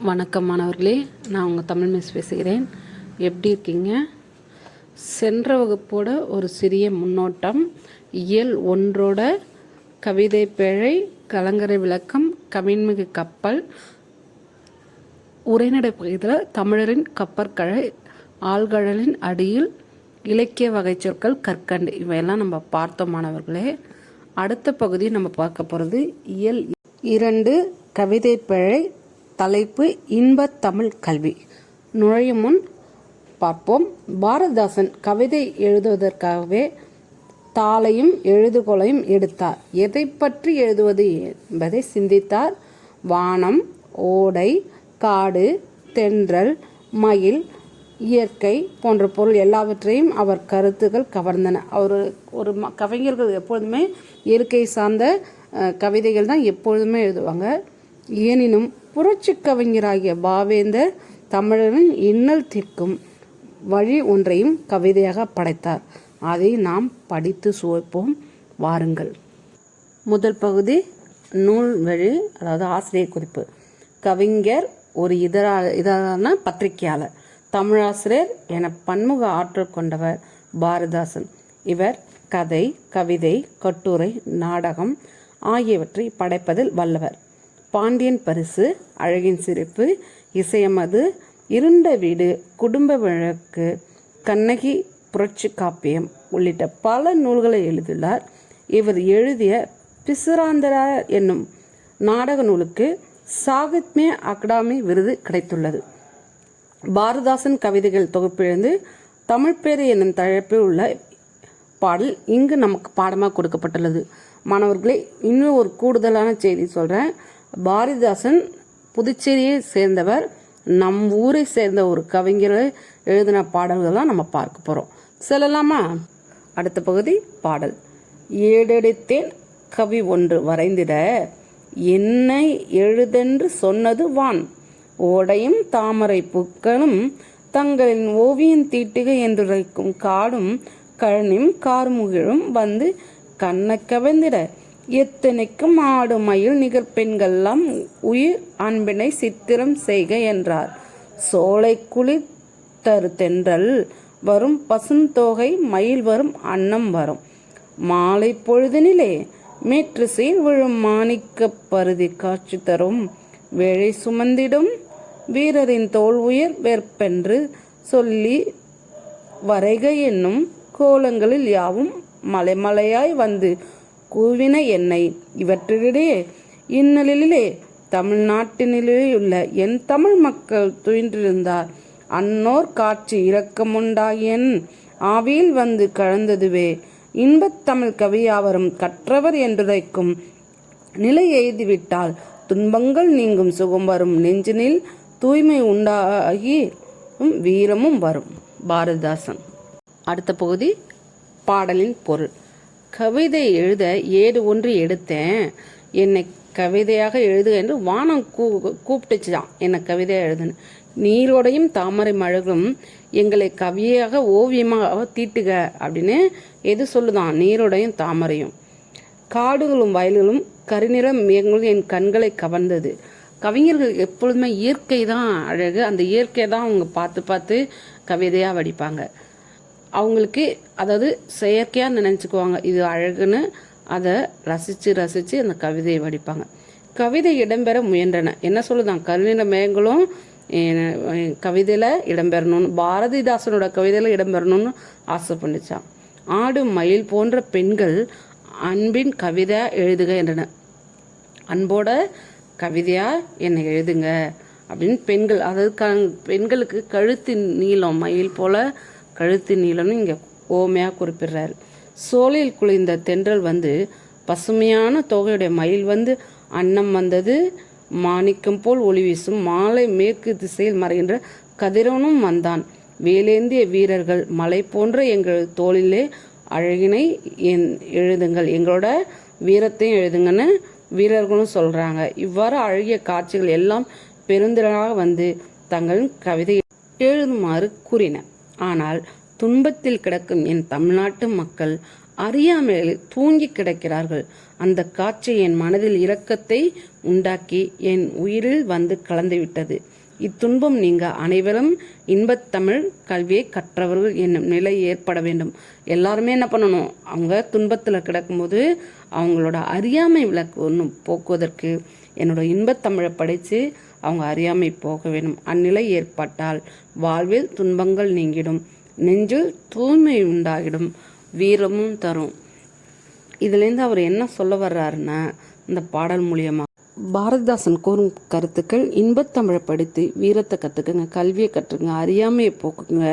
வணக்கம் மாணவர்களே, நான் உங்கள் தமிழ் மிஸ் பேசுகிறேன். எப்படி இருக்கீங்க? சென்ற வகுப்போட ஒரு சிறிய முன்னோட்டம். இயல் 1ஓட கவிதை பேழை, கலங்கரை விளக்கம், கவின்மிகு கப்பல், உரைநடை பகுதியில் தமிழரின் கப்பற்கழை, ஆழ்கடலின் அடியில், இலக்கிய வகை சொற்கள், கற்கண்டு, இவையெல்லாம் நம்ம பார்த்தோம் மாணவர்களே. அடுத்த பகுதி நம்ம பார்க்க போகிறது இயல் 2 கவிதை பேழை, தலைப்பு இன்பத் தமிழ் கல்வி. நுழையும் முன் பார்ப்போம். பாரதிதாசன் கவிதை எழுதுவதற்காகவே தாளையும் எழுதுகோலையும் எடுத்தார். எதை பற்றி எழுதுவது என்பதை சிந்தித்தார். வானம், ஓடை, காடு, தென்றல், மயில், இயற்கை போன்ற பொருள் எல்லாவற்றையும் அவர் கருத்துக்கள் கவர்ந்தன. ஒரு கவிஞர்கள் எப்பொழுதுமே இயற்கை சார்ந்த கவிதைகள் தான் எப்பொழுதுமே எழுதுவாங்க. எனினும் புரட்சி கவிஞராகிய பாவேந்தர் தமிழரின் இன்னல் தீர்க்கும் வழி ஒன்றையும் கவிதையாக படைத்தார். அதை நாம் படித்து சுவைப்போம், வாருங்கள். முதல் பகுதி நூல் வழி, அதாவது ஆசிரியர் குறிப்பு. கவிஞர் ஒரு இதழான பத்திரிகையாளர், தமிழாசிரியர் என பன்முக ஆற்றல் கொண்டவர் பாரதிதாசன். இவர் கதை, கவிதை, கட்டுரை, நாடகம் ஆகியவற்றை படைப்பதில் வல்லவர். பாண்டியன் பரிசு, அழகின் சிரிப்பு, இசையமது, இருண்ட வீடு, குடும்ப வழக்கு, கண்ணகி, புரட்சி காப்பியம் உள்ளிட்ட பல நூல்களை எழுதியுள்ளார். இவர் எழுதிய பிசுராந்தரா என்னும் நாடக நூலுக்கு சாகித்ய அகாடமி விருது கிடைத்துள்ளது. பாரதிதாசன் கவிதைகள் தொகுப்பிலிருந்து தமிழ்பேறு என்னும் தலைப்பில் உள்ள பாடல் இங்கு நமக்கு பாடமாக கொடுக்கப்பட்டுள்ளது. மாணவர்களே, இன்னும் ஒரு கூடுதலான செய்தி சொல்கிறேன். பாரதிதாசன் புதுச்சேரியை சேர்ந்தவர். நம் ஊரை சேர்ந்த ஒரு கவிஞரை எழுதின பாடல்கள் தான் நம்ம பார்க்க போகிறோம். சொல்லலாமா? அடுத்த பகுதி பாடல். ஏடெடுத்தேன் கவி ஒன்று வரைந்திட, என்னை எழுதென்று சொன்னது வான். ஓடையும் தாமரை பூக்களும் தங்களின் ஓவியம் தீட்டுக என்றுரைக்கும் காடும் கழனியும் கார்முகிலும் வந்து கண்ண கவர்ந்திட, எத்தனைக்கும் ஆடு மயில் நிகழ்பெண்கள்லாம் உயிர் அன்பினை சித்திரம் செய்க என்றார். சோலை குளிர் தரு தென்றல் வரும், பசுந்தோகை மயில் வரும், அன்னம் வரும். மாலை பொழுதினிலே மேற்றுசீர் விழும் மாணிக்க பருதி காட்சி தரும். வேழை சுமந்திடும் வீரரின் தோல் உயர் வேற்பென்று சொல்லி வரைக என்னும் கோலங்களில் யாவும் மலைமலையாய் வந்து கூவின என்னை. இவற்றிடையே இந்நிலையிலே தமிழ்நாட்டினிலே உள்ள என் தமிழ் மக்கள் துயின்றிருந்தார். அன்னோர் காட்சி இரக்கமுண்டாகியன் ஆவியில் வந்து கலந்ததுவே. இன்பத் தமிழ் கவியாவரும் கற்றவர் என்றுரைக்கும் நிலை எய்துவிட்டால் துன்பங்கள் நீங்கும், சுகம் வரும், நெஞ்சினில் தூய்மை உண்டாகி வீரமும் வரும். பாரதிதாசன். அடுத்த பகுதி பாடலின் பொருள். கவிதை எழுத ஏடு ஒன்று எடுத்தேன், என்னை கவிதையாக எழுது என்று வானம் கூப்பிட்டுச்சுதான் என்னை கவிதையாக எழுதுன்னு. நீரோடையும் தாமரை மழகும் எங்களை கவியாக ஓவியமாக தீட்டுக அப்படின்னு எது சொல்லுதான்? நீரோடையும் தாமரையும். காடுகளும் வயல்களும் கருநிற மேகங்களும் என் கண்களை கவர்ந்தது. கவிஞர்கள் எப்பொழுதுமே இயற்கை தான் அழகு. அந்த இயற்கை தான் அவங்க பார்த்து பார்த்து கவிதையாக வடிப்பாங்க. அவங்களுக்கு அதாவது செயற்கையாக நினச்சிக்குவாங்க இது அழகுன்னு. அதை ரசித்து அந்த கவிதையை வடிப்பாங்க. கவிதை இடம்பெற முயன்றன. என்ன சொல்லுதான்? கருநிற மேகங்களும் கவிதையில் இடம்பெறணும்னு, பாரதிதாசனோட கவிதையில் இடம்பெறணும்னு ஆசைப்பட்டுச்சான். ஆடு மயில் போன்ற பெண்கள் அன்பின் கவிதையாக எழுதுக என்றன. அன்போட கவிதையாக என்னை எழுதுங்க அப்படின்னு பெண்கள், அதாவது பெண்களுக்கு கழுத்தின் நீளம் மயில் போல கழுத்தின் நீளம்னு இங்கே ஓமையாக குறிப்பிடுறாரு. சோலையில் குளிர்ந்த தென்றல் வந்து, பசுமையான தொகையுடைய மயில் வந்து, அன்னம் வந்தது மாணிக்கம் போல் ஒளி வீசும். மாலை மேற்கு திசையில் மறைகின்ற கதிரவனும் வந்தான். வேலேந்திய வீரர்கள் மலை போன்ற எங்கள் தோளிலே அழகினை எழுதுங்கள், எங்களோட வீரத்தையும் எழுதுங்கன்னு வீரர்களும் சொல்கிறாங்க. இவ்வாறு அழகிய காட்சிகள் எல்லாம் பெருந்திரளாக வந்து தங்களின் கவிதை எழுதுமாறு கூறின. ஆனால் துன்பத்தில் கிடக்கும் என் தமிழ்நாட்டு மக்கள் அறியாமையில் தூங்கி கிடக்கிறார்கள். அந்த காட்சி என் மனதில் இரக்கத்தை உண்டாக்கி என் உயிரில் வந்து கலந்துவிட்டது. இத்துன்பம் நீங்க அனைவரும் இன்பத்தமிழ் கல்வியை கற்றவர்கள் என்னும் நிலை ஏற்பட வேண்டும். எல்லாருமே என்ன பண்ணணும், அவங்க துன்பத்தில் கிடக்கும்போது அவங்களோட அறியாமை விளக்கு ஒன்று போக்குவதற்கு என்னோட இன்பத்தமிழை படித்து அவங்க அறியாமை போக வேண்டும். அந்நிலை ஏற்பட்டால் வாழ்வில் துன்பங்கள் நீங்கிடும், நெஞ்சில் தூய்மை உண்டாகிடும், வீரமும் தரும். இதுலேருந்து அவர் என்ன சொல்ல வர்றாருன்னா, இந்த பாடல் மூலியமாக பாரதிதாசன் கூறும் கருத்துக்கள் இன்பத்தமிழை படித்து வீரத்தை கற்றுக்குங்க, கல்வியை கற்றுக்குங்க, அறியாமையை போக்குங்க,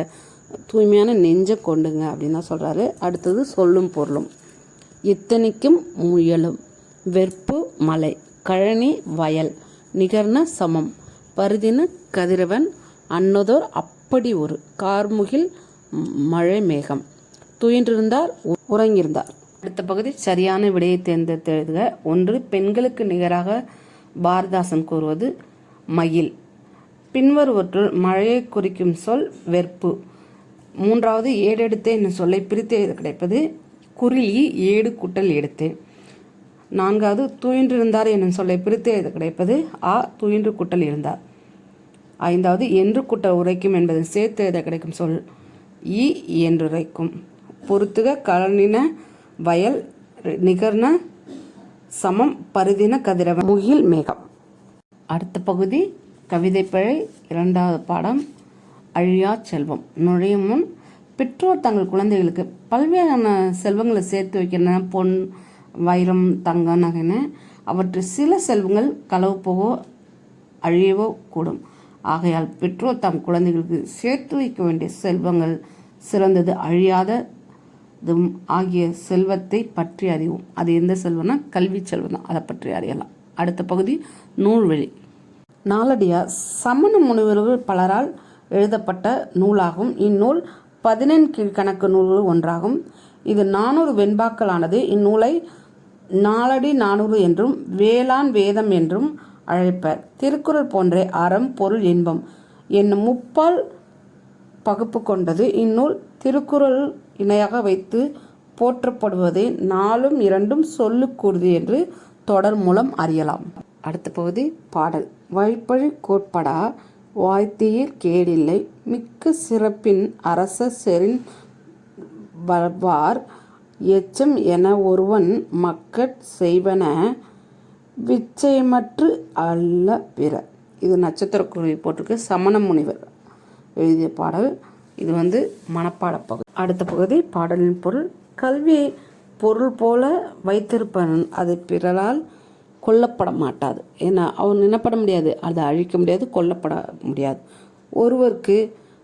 தூய்மையான நெஞ்சை கொண்டுங்க அப்படின்னு தான் சொல்கிறாரு. அடுத்தது சொல்லும் பொருளும். இத்தனைக்கும் முயலும் வெற்பு மலை கழனி வயல் நிகர்ன சமம் பருதின கதிரவன் அன்னதோர் அப்படி ஒரு கார்முகில் மழை மேகம் துயின்றிருந்தார் உறங்கியிருந்தார். அடுத்த பகுதி சரியான விடையை தேர்ந்தெடுத்து எழுதுக. 1. பெண்களுக்கு நிகராக பாரதிதாசன் கூறுவது மயில். பின்வருவற்றுள் மழையை குறிக்கும் சொல் வெற்பு. 3. ஏடெடுத்தே என்னும் சொல்லை பிரித்து எழுத கிடைப்பது குறிலி ஏடு கூட்டல் எடுத்து. 4. துயின்றிருந்தார் என்னும் சொல்லை பிரித்து எழுத கிடைப்பது ஆ துயின்று கூட்டல் இருந்தார். 5. என்று கூட்டல் உரைக்கும் என்பதை சேர்த்து எழுத கிடைக்கும் சொல் ஈ என்றுரைக்கும். பொறுத்துக கழனின வயல் நிகர்ன சமம் பருதின கதிரவன் முகில் மேகம். அடுத்த பகுதி கவிதை பிழை 2வது பாடம் அழியா செல்வம். நுழையும் முன் பெற்றோர் தங்கள் குழந்தைகளுக்கு பல்வேறான செல்வங்களை சேர்த்து வைக்கின்றன. பொன் வைரம் தங்கம் நகைன்னு அவற்றில் சில செல்வங்கள் களவு போவோ அழியவோ கூடும். ஆகையால் பெற்றோர் தம் குழந்தைகளுக்கு சேர்த்து வைக்க வேண்டிய செல்வங்கள் சிறந்தது அழியாத ஆகிய செல்வத்தை பற்றி அறிவோம். அது எந்த செல்வம்னா கல்வி செல்வம் தான், அதை பற்றி அறியலாம். அடுத்த பகுதி நூல்வெளி. நாலடியார் சமண முனிவர்கள் பலரால் எழுதப்பட்ட நூலாகும். இந்நூல் 14 கீழ்கணக்கு நூல்கள் ஒன்றாகும். இது 400 வெண்பாக்களானது. இந்நூலை நாலடி 400 என்றும் வேளாண் வேதம் என்றும் அழைப்பர். திருக்குறள் போன்றே அறம் பொருள் இன்பம் என்னும் முப்பால் பகுப்பு கொண்டது. இந்நூல் திருக்குறள் இணையாக வைத்து போற்றப்படுவதை 4ம் 2ம் சொல்லுக்கூறுது என்று தொடர் மூலம் அறியலாம். அடுத்த பகுதி பாடல். வழிப்பழி கோட்படா வாய்த்தீர் கேடில்லை மிக்க சிறப்பின் அரச செறின் வர்வார் எச்சம் என ஒருவன் மக்கட் செய்வன விச்சயமற்று அல்ல பிற. இது நட்சத்திர குருவி போட்டிருக்கு. சமண முனிவர் எழுதிய பாடல். இது மனப்பாட பகுதி. அடுத்த பகுதி பாடலின் பொருள். கல்வியை பொருள் போல வைத்திருப்பவன் அது பிறரால் கொல்லப்பட மாட்டாது. ஏன்னா அவன் என்னப்பட முடியாது, அதை அழிக்க முடியாது, கொல்லப்பட முடியாது. ஒருவருக்கு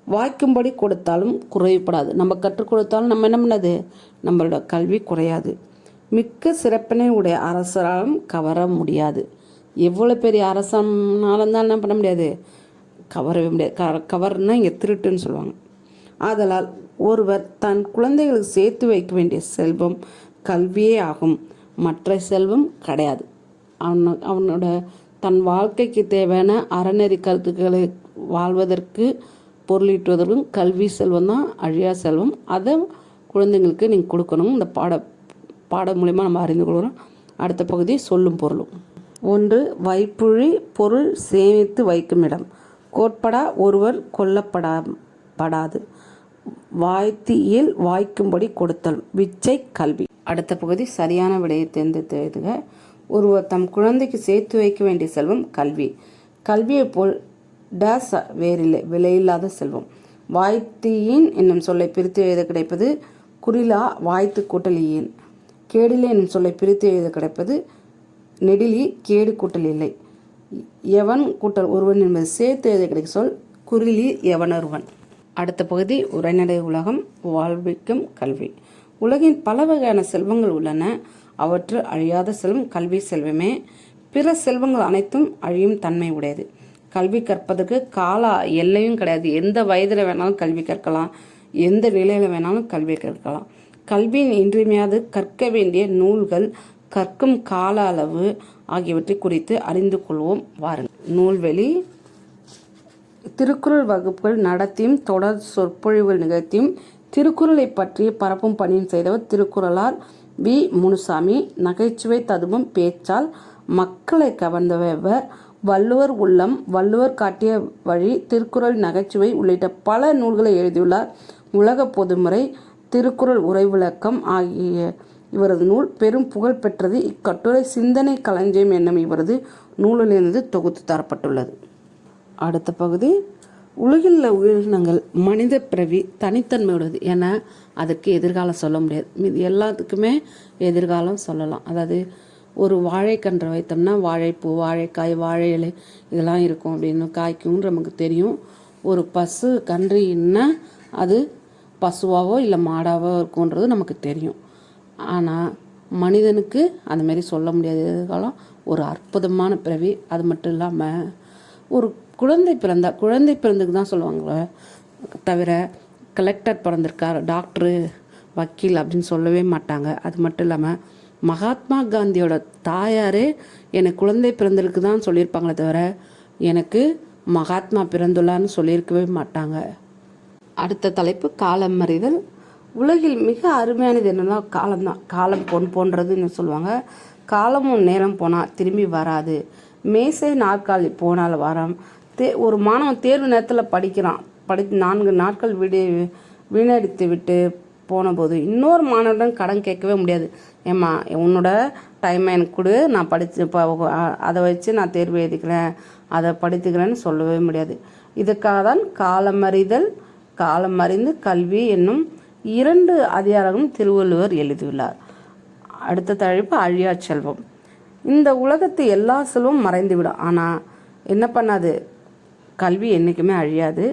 வாய்க்கும்படி கொடுத்தாலும் குறைவுபடாது. நம்ம கற்றுக் கொடுத்தாலும் நம்ம என்ன பண்ணாது, நம்மளோட கல்வி குறையாது. மிக்க சிறப்பினை உடைய அரசராலும் கவர முடியாது. எவ்வளோ பெரிய அரசனாலும் தான் என்ன பண்ண முடியாது, கவரவே முடியாது. கவர்னா இங்கே திருட்டுன்னு சொல்லுவாங்க. ஆதலால் ஒருவர் தன் குழந்தைகளுக்கு சேர்த்து வைக்க வேண்டிய செல்வம் கல்வியே ஆகும், மற்ற செல்வம் கிடையாது. அவனோட தன் வாழ்க்கைக்கு தேவையான அறநெறி கருத்துக்களை வாழ்வதற்கு பொருளீட்டுவதற்கும் கல்வி செல்வம் தான் அழியா செல்வம். அதை குழந்தைங்களுக்கு நீங்கள் கொடுக்கணும். இந்த பாட மூலமாக நம்ம அறிந்து கொள்கிறோம். அடுத்த பகுதி சொல்லும் பொருளும். 1. வைப்புழி பொருள் சேமித்து வைக்கும் இடம். கோட்படா ஒருவர் கொல்லப்படாது. வாய்த்தியில் வாய்க்கும்படி கொடுத்தல் விச்சை கல்வி. அடுத்த பகுதி சரியான விடையை தேர்ந்தெடுத்து எழுதுக. ஒருவர் தம் குழந்தைக்கு சேர்த்து வைக்க வேண்டிய செல்வம் கல்வி. கல்வியை போல் டேஸ் வேறில்லை, விலையில்லாத செல்வம். வாய்த்தியின் என்னும் சொல்லை பிரித்து எழுத கிடைப்பது குறிலா வாய்த்து கூட்டல் ஈயன். கேடிலை என்னும் சொல்லை பிரித்து எழுத கிடைப்பது நெடிலி கேடு கூட்டல் இல்லை. எவன் கூட்டல் ஒருவன் என்பது சேர்த்து எழுத கிடைக்கும் சொல் குறிலி எவனொருவன். அடுத்த பகுதி உரைநடை உலகம் வாழ்விக்கும் கல்வி. உலகின் பல வகையான செல்வங்கள் உள்ளன. அவற்று அழியாத செல்வம் கல்வி செல்வமே. பிற செல்வங்கள் அனைத்தும் அழியும் தன்மை உடையது. கல்வி கற்பதற்கு கால எல்லையும் கிடையாது. எந்த வயதில் வேணாலும் கல்வி கற்கலாம், எந்த நிலையில் வேணாலும் கல்வி கற்கலாம். கல்வியின் இன்றியமையாது கற்க வேண்டிய நூல்கள், கற்கும் கால அளவு ஆகியவற்றை குறித்து அறிந்து கொள்வோம் வாருங்கள். நூல்வெளி. திருக்குறள் வகுப்புகள் நடத்தியும் தொடர் சொற்பொழிவுகள் நிகழ்த்தியும் திருக்குறளை பற்றிய பரப்பும் பணியும் செய்தவர் திருக்குறளார் வி. முனுசாமி. நகைச்சுவை ததும்பும் பேச்சால் மக்களை கவர்ந்தவர். வள்ளுவர் உள்ளம், வள்ளுவர் காட்டிய வழி, திருக்குறள் நகைச்சுவை உள்ளிட்ட பல நூல்களை எழுதியுள்ளார். உலக பொதுமுறை, திருக்குறள் உரை விளக்கம் ஆகிய இவரது நூல் பெரும் புகழ் பெற்றது. இக்கட்டுரை சிந்தனை களஞ்சியம் என்னும் இவரது நூலிலிருந்து தொகுத்து தரப்பட்டுள்ளது. அடுத்த பகுதி, உலகில் உள்ள உயிரினங்கள் மனித பிறவி தனித்தன்மையுடையது என அதுக்கு எதிர்காலம் சொல்ல முடியாது. இது எல்லாத்துக்குமே எதிர்காலம் சொல்லலாம். அதாவது ஒரு வாழைக்கன்றை வைத்தோம்னா வாழைப்பூ, வாழைக்காய், வாழை இலை இதெல்லாம் இருக்கும் அப்படின்னு காய்க்கும் நமக்கு தெரியும். ஒரு பசு கன்று இன்னும் அது பசுவாவோ இல்லை மாடாவோ இருக்குன்றது நமக்கு தெரியும். ஆனால் மனிதனுக்கு அந்த மாதிரி சொல்ல முடியாது. எதிர்காலம் ஒரு அற்புதமான பிறவி. அது மட்டும் இல்லாமல் ஒரு குழந்தை பிறந்துக்கு தான் சொல்லுவாங்களே தவிர கலெக்டர் பிறந்திருக்கார், டாக்டரு, வக்கீல் அப்படின்னு சொல்லவே மாட்டாங்க. அது மட்டும் இல்லாமல் மகாத்மா காந்தியோட தாயாரே எனக்கு குழந்தை பிறந்திருக்கு தான் சொல்லியிருப்பாங்களே தவிர எனக்கு மகாத்மா பிறந்துள்ளான்னு சொல்லியிருக்கவே மாட்டாங்க. அடுத்த தலைப்பு, காலம் அறிதல். உலகில் மிக அருமையானது என்னன்னா காலம்தான். காலம் பொன் போன்றதுன்னு சொல்லுவாங்க. காலமும் நேரம் போனால் திரும்பி வராது. மேசை நாற்காலி போனால் வரம். ஒரு மாணவன் தேர்வு நேரத்தில் படிக்கிறான். 4 நாட்கள் வீணடித்து விட்டு போனபோது இன்னொரு மாணவரிடம் கடன் கேட்கவே முடியாது. ஏம்மா உன்னோட டைமை எனக்கு கொடு, நான் அதை வச்சு நான் தேர்வு எழுதிக்கிறேன், அதை படித்துக்கிறேன்னு சொல்லவே முடியாது. இதுக்காக தான் காலமறிதல், காலமறிந்து கல்வி என்னும் 2 அதிகாரங்களும் திருவள்ளுவர் எழுதியுள்ளார். அடுத்த தலைப்பு, அழியா செல்வம். இந்த உலகத்து எல்லா செல்வம் மறைந்துவிடும், ஆனால் என்ன பண்ணாது, கல்வி என்றைக்குமே அழியாது.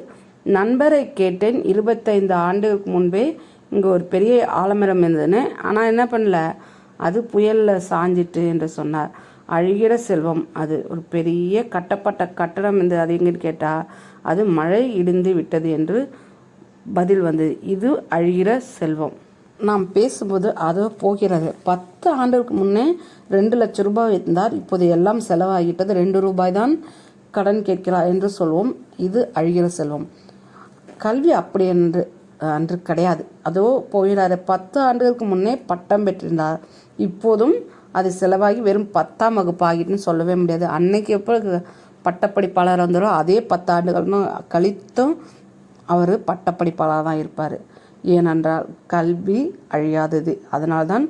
நண்பரை கேட்டேன், 25 ஆண்டுகளுக்கு முன்பே இங்கே ஒரு பெரிய ஆலமரம் இருந்ததுன்னு, ஆனால் என்ன பண்ணல, அது புயலில் சாஞ்சிட்டு என்று சொன்னார். அழுகிற செல்வம், அது ஒரு பெரிய கட்டப்பட்ட கட்டடம் இருந்து அது எங்கன்னு கேட்டால் அது மழை இடிந்து விட்டது என்று பதில் வந்தது. இது அழுகிற செல்வம். நாம் பேசும்போது அதோ போகிறது. 10 ஆண்டுகளுக்கு முன்னே 2 லட்சம் ரூபாய் இருந்தார், இப்போது எல்லாம் செலவாகிட்டது, 2 ரூபாய் தான் கடன் கேட்கிறார் என்று சொல்வோம். இது அழுகிற செல்வம். கல்வி அப்படி அன்று கிடையாது. அதோ போகிறாரு. 10 ஆண்டுகளுக்கு முன்னே பட்டம் பெற்றிருந்தார், இப்போதும் அது செலவாகி வெறும் 10ஆம் வகுப்பு ஆகிட்டுன்னு சொல்லவே முடியாது. அன்னைக்கு எப்போ பட்டப்படிப்பாளர் வந்தாரோ அதே 10 ஆண்டுகள்னு கழித்தும் அவர் பட்டப்படிப்பாளர் தான் இருப்பார். ஏனென்றால் கல்வி அழியாதது. அதனால்தான்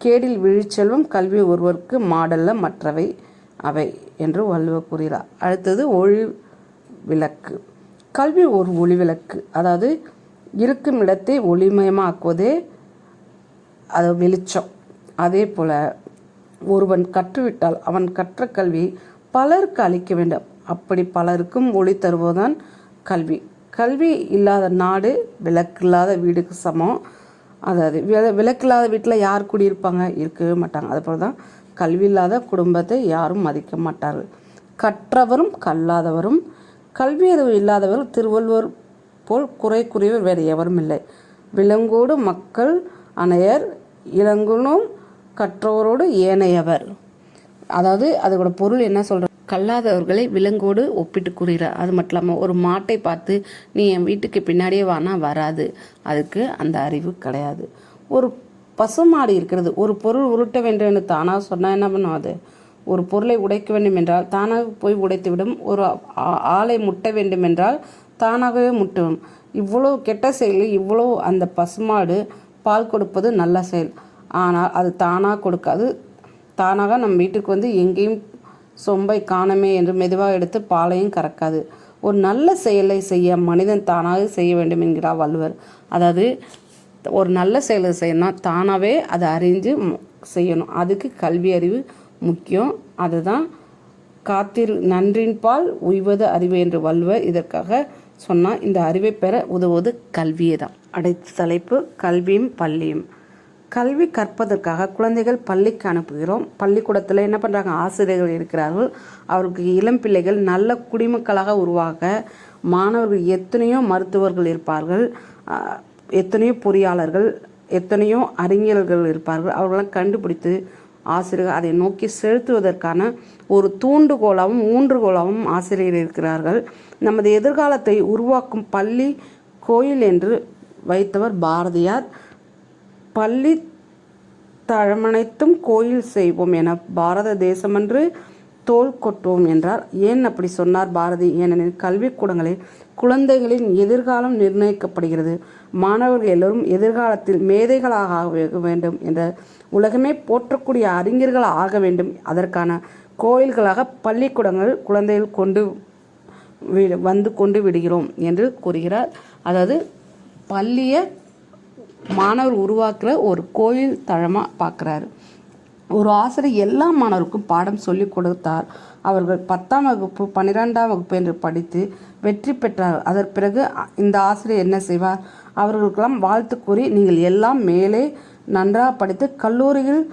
கேடில் விழிச்செல்வம் கல்வி ஒருவருக்கு மாடல்ல மற்றவை அவை என்று வள்ளுவர் கூறுகிறார். அடுத்தது, ஒளி விளக்கு. கல்வி ஒரு ஒளி விளக்கு. அதாவது இருக்கும் இடத்தை ஒளிமயமாக்குவதே அது வெளிச்சம். அதே போல் ஒருவன் கற்றுவிட்டால் அவன் கற்ற கல்வி பலருக்கு அளிக்க வேண்டும். அப்படி பலருக்கும் ஒளி தருவதுதான் கல்வி. கல்வி இல்லாத நாடு விளக்கில்லாத வீடுக்கு சமம். அதாவது விளக்கில்லாத வீட்டில் யார் குடியிருப்பாங்க? இருக்கவே மாட்டாங்க. அதுபோல் தான் கல்வி இல்லாத குடும்பத்தை யாரும் மதிக்க மாட்டார்கள். கற்றவரும் கல்லாதவரும் கல்வி அறிவு இல்லாதவர் திருவள்ளுவர் போல் குறைக்குரியவர் வேறு எவரும் இல்லை. விலங்கோடு மக்கள் அணையர், இளங்குனும் கற்றவரோடு ஏனையவர். அதாவது அதோட பொருள் என்ன சொல்ற, கல்லாதவர்களை விலங்கோடு ஒப்பிட்டு கூறுகிறார். அது மட்டும் இல்லாமல் ஒரு மாட்டை பார்த்து நீ என் வீட்டுக்கு பின்னாடியே வானா வராது, அதுக்கு அந்த அறிவு கிடையாது. ஒரு பசுமாடு இருக்கிறது, ஒரு பொருள் உருட்ட வேண்டும் என்று தானாக சொன்னால் என்ன பண்ணும்? அது ஒரு பொருளை உடைக்க வேண்டும் என்றால் தானாக போய் உடைத்துவிடும். ஒரு ஆளை முட்ட வேண்டும் என்றால் தானாகவே முட்டும். இவ்வளோ கெட்ட செயல், இவ்வளோ அந்த பசுமாடு பால் கொடுப்பது நல்ல செயல், ஆனால் அது தானாக கொடுக்காது. தானாக நம் வீட்டுக்கு வந்து எங்கேயும் சொம்பை காணமே என்று மெதுவாக எடுத்து பாலையும் கறக்காது. ஒரு நல்ல செயலை செய்ய மனிதன் தானாக செய்ய வேண்டும் என்கிறார் வள்ளுவர். அதாவது ஒரு நல்ல செயலை செய்யணும்னா தானாகவே அதை அறிஞ்சு செய்யணும். அதுக்கு கல்வி அறிவு முக்கியம். அதுதான் நன்றின் பால் உய்வது அறிவு என்று வள்ளுவர் இதற்காக சொன்னால். இந்த அறிவை பெற உதவுவது கல்வியே தான். அடுத்த தலைப்பு, கல்வியும் பள்ளியும். கல்வி கற்பதற்காக குழந்தைகள் பள்ளிக்கு அனுப்புகிறோம். பள்ளிக்கூடத்தில் என்ன பண்ணுறாங்க? ஆசிரியர்கள் இருக்கிறார்கள். அவருக்கு இளம் பிள்ளைகள் நல்ல குடிமக்களாக உருவாக மாணவர்கள் எத்தனையோ மருத்துவர்கள் இருப்பார்கள், எத்தனையோ பொறியாளர்கள், எத்தனையோ அறிஞர்கள் இருப்பார்கள். அவர்களெல்லாம் கண்டுபிடித்து ஆசிரியர்கள் அதை நோக்கி செலுத்துவதற்கான ஒரு தூண்டுகோலாகவும் ஊன்றுகோலாகவும் ஆசிரியர்கள் இருக்கிறார்கள். நமது எதிர்காலத்தை உருவாக்கும் பள்ளி கோயில் என்று வைத்தவர் பாரதியார். பள்ளி தழமனைத்தும் கோயில் செய்வோம் என பாரத தேசமன்று தோள் கொட்டுவோம் என்றார். ஏன் அப்படி சொன்னார் பாரதி? ஏனெனில் கல்விக்கூடங்களில் குழந்தைகளின் எதிர்காலம் நிர்ணயிக்கப்படுகிறது. மாணவர்கள் எல்லோரும் எதிர்காலத்தில் மேதைகளாக ஆக வேண்டும் என்ற உலகமே போற்றக்கூடிய அறிஞர்கள் ஆக வேண்டும். அதற்கான கோயில்களாக பள்ளிக்கூடங்கள் குழந்தைகள் கொண்டு விடுகிறோம் என்று கூறுகிறார். அதாவது பள்ளியை மாணவர் உருவாக்குற ஒரு கோயில் தளமாக பார்க்குறாரு. ஒரு ஆசிரியர் எல்லா மாணவருக்கும் பாடம் சொல்லி கொடுத்தார். அவர்கள் 10ஆம் வகுப்பு 12ஆம் வகுப்பு என்று படித்து வெற்றி பெற்றார்கள். அதற்கு பிறகு இந்த ஆசிரியர் என்ன செய்வார்? அவர்களுக்கெல்லாம் வாழ்த்து கூறி நீங்கள் எல்லாம் மேலே நன்றாக படித்து கல்லூரியில்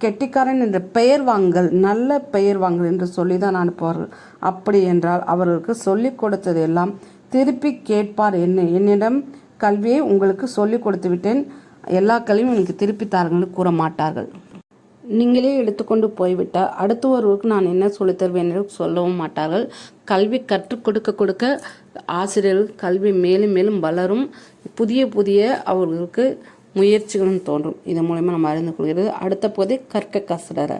கெட்டிக்காரன் என்ற பெயர் வாங்குங்கள், நல்ல பெயர் வாங்குங்கள் என்று சொல்லி தான் அனுப்புவார்கள். அப்படி என்றால் அவர்களுக்கு சொல்லி கொடுத்தது எல்லாம் திருப்பி கேட்பார். என்னிடம் கல்வியை உங்களுக்கு சொல்லி கொடுத்து விட்டேன், எல்லா கல்வியும் எனக்கு திருப்பி தாருங்கள் கூற மாட்டார்கள். நீங்களே எடுத்துக்கொண்டு போய்விட்டால் அடுத்து ஒருவருக்கு நான் என்ன சொல்லித்தருவேன் என்று சொல்லவும் மாட்டார்கள். கல்வி கற்றுக் கொடுக்க ஆசிரியர்கள் கல்வி மேலும் மேலும் வளரும். புதிய அவர்களுக்கு முயற்சிகளும் தோன்றும். இதன் மூலமா நம்ம அறிந்து கொள்கிறது. அடுத்த போதே கற்க கசடற.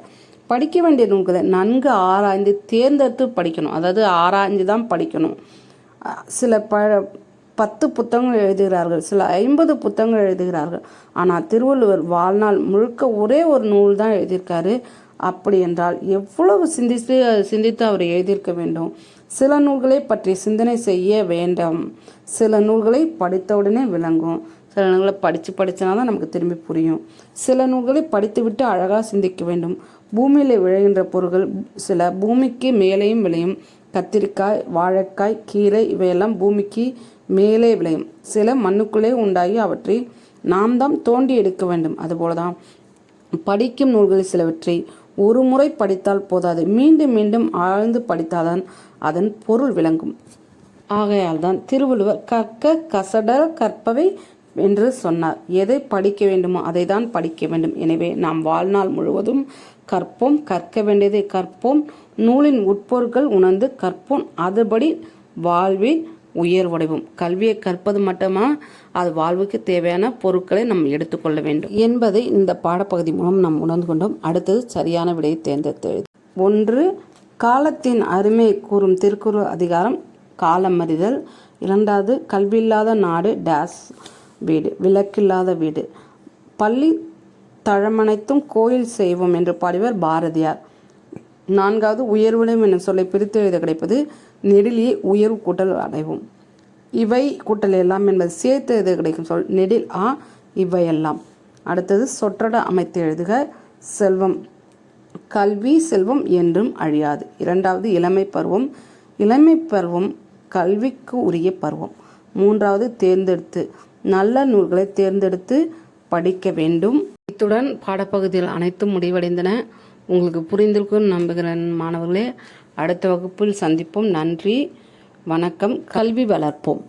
படிக்க வேண்டிய நூல்களை நன்கு ஆராய்ந்து தேர்ந்தெடுத்து படிக்கணும். அதாவது ஆராய்ந்து தான் படிக்கணும். சில 10 புத்தகங்கள் எழுதுகிறார்கள், சில 50 புத்தகங்கள் எழுதுகிறார்கள். ஆனால் திருவள்ளுவர் வாழ்நாள் முழுக்க ஒரே ஒரு நூல் தான் எழுதியிருக்காரு. அப்படி என்றால் எவ்வளவு சிந்தித்து அவர் எழுதியிருக்க வேண்டும். சில நூல்களை பற்றி சிந்தனை செய்ய வேண்டாம். சில நூல்களை படித்தவுடனே விளங்கும். சில நூல்களை படித்தனா தான் நமக்கு திரும்பி புரியும். சில நூல்களை படித்துவிட்டு அழகாக சிந்திக்க வேண்டும். பூமியில் விளைகின்ற பொருட்கள் சில பூமிக்கு மேலேயும் விளையும். கத்திரிக்காய், வாழைக்காய், கீரை இவையெல்லாம் பூமிக்கு மேலே விளையும். சில மண்ணுக்குள்ளே உண்டாகி அவற்றை நாம் தான் தோண்டி எடுக்க வேண்டும். அதுபோலதான் படிக்கும் நூல்களில் சிலவற்றை ஒரு முறை படித்தால் போதாது, மீண்டும் மீண்டும் ஆழ்ந்து படித்தால்தான் அதன் பொருள் விளங்கும். ஆகையால் தான் திருவள்ளுவர் கற்க கசடர கற்பவை என்று சொன்னார். எதை படிக்க வேண்டுமோ அதை தான் படிக்க வேண்டும். எனவே நாம் வாழ்நாள் முழுவதும் கற்போம், கற்க வேண்டியதை கற்போம், நூலின் உட்பொருட்கள் உணர்ந்து கற்போம், அதுபடி வாழ்வில் உயர்வடைவோம். கல்வியை கற்பது மட்டுமா, அது வாழ்வுக்கு தேவையான பொருட்களை நாம் எடுத்துக்கொள்ள வேண்டும் என்பதை இந்த பாடப்பகுதி மூலம் நாம் உணர்ந்து கொண்டோம். அடுத்தது சரியான விடையை தேர்ந்தெடுத்து எழுது. 1. காலத்தின் அருமை கூறும் திருக்குறள் அதிகாரம் காலமறிதல். 2. கல்வியில்லாத நாடு டேஸ் வீடு, விளக்கில்லாத வீடு. பள்ளி தழமனைத்தும் கோயில் செய்வோம் என்று பாடியவர் பாரதியார். 4. உயர்விடம் என சொல்லை பிரித்து எழுத கிடைப்பது நெடிலியை உயர்வு கூட்டல் அடைவோம். இவை கூட்டல் எல்லாம் என்பது சேர்த்து எழுத கிடைக்கும் சொல் நெடில் ஆ இவையெல்லாம். அடுத்தது சொற்றொட அமைத்து எழுதுக. செல்வம், கல்வி செல்வம் என்றும் அழியாது. 2. இளமை பருவம், இளமை பருவம் கல்விக்கு உரிய பருவம். 3. தேர்ந்தெடுத்து, நல்ல நூல்களை தேர்ந்தெடுத்து படிக்க வேண்டும். இத்துடன் பாடப்பகுதியில் அனைத்தும் முடிவடைந்தன. உங்களுக்கு புரிந்திருக்கும் நம்புகிறேன் மாணவர்களே. அடுத்த வகுப்பில் சந்திப்போம். நன்றி, வணக்கம். கல்வி வளர்ப்போம்.